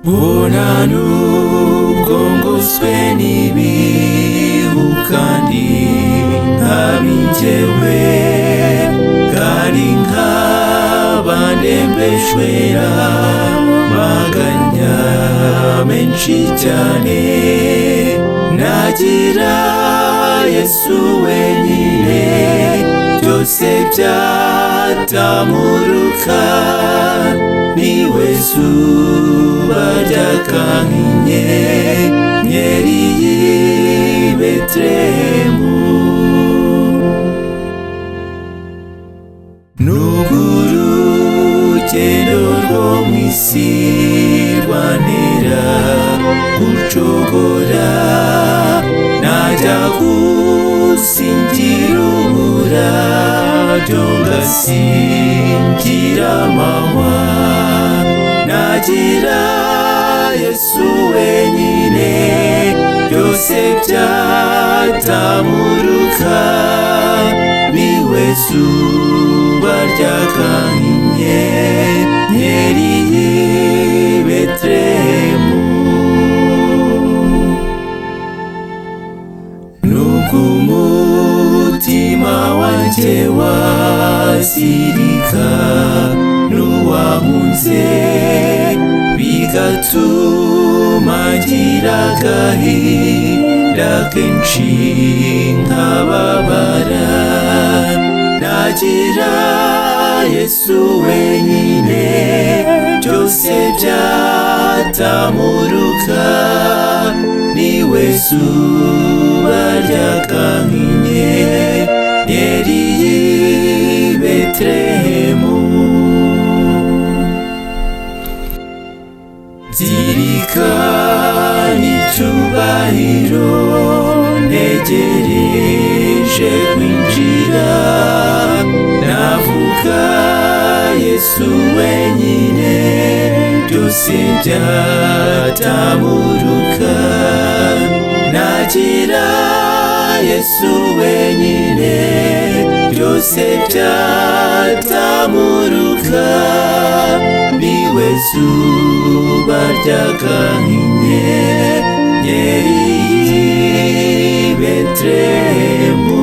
Bonanu gongoswe n'ibihu kandi nk'abinjyewe kandi nk'abandembejwe n'amaganya menshi cyane, nagira Yesu wenyine byose byatamuruka, niwe zuba ry'akanyenyeri y'i Betelehemu. Nubwo urugendo rwo mu isi rwantera gucogora, najya gusingira umurabyo ngasingira amahwa, nagira Yesu wenyine byose byatamuruka, niwe zuba ry'akanyenyeri y'i Betelehemu. Nubwo umutima wanjye wazirika n'uwankunze, bigatuma ngira agahinda kenshi nkababara, nagira Yesu wenyine byose byatamuruka, niwe zuba ry'akanyenyeri y'i Betelehemu. Zirikana icyubahiro ntegereje kwinjira, navuga Yesu wenyine byose byatamuruka, nagira Yesu wenyine byose byatamuruka, niwe zuba ry'akanyenyeri y'i Betelehemu.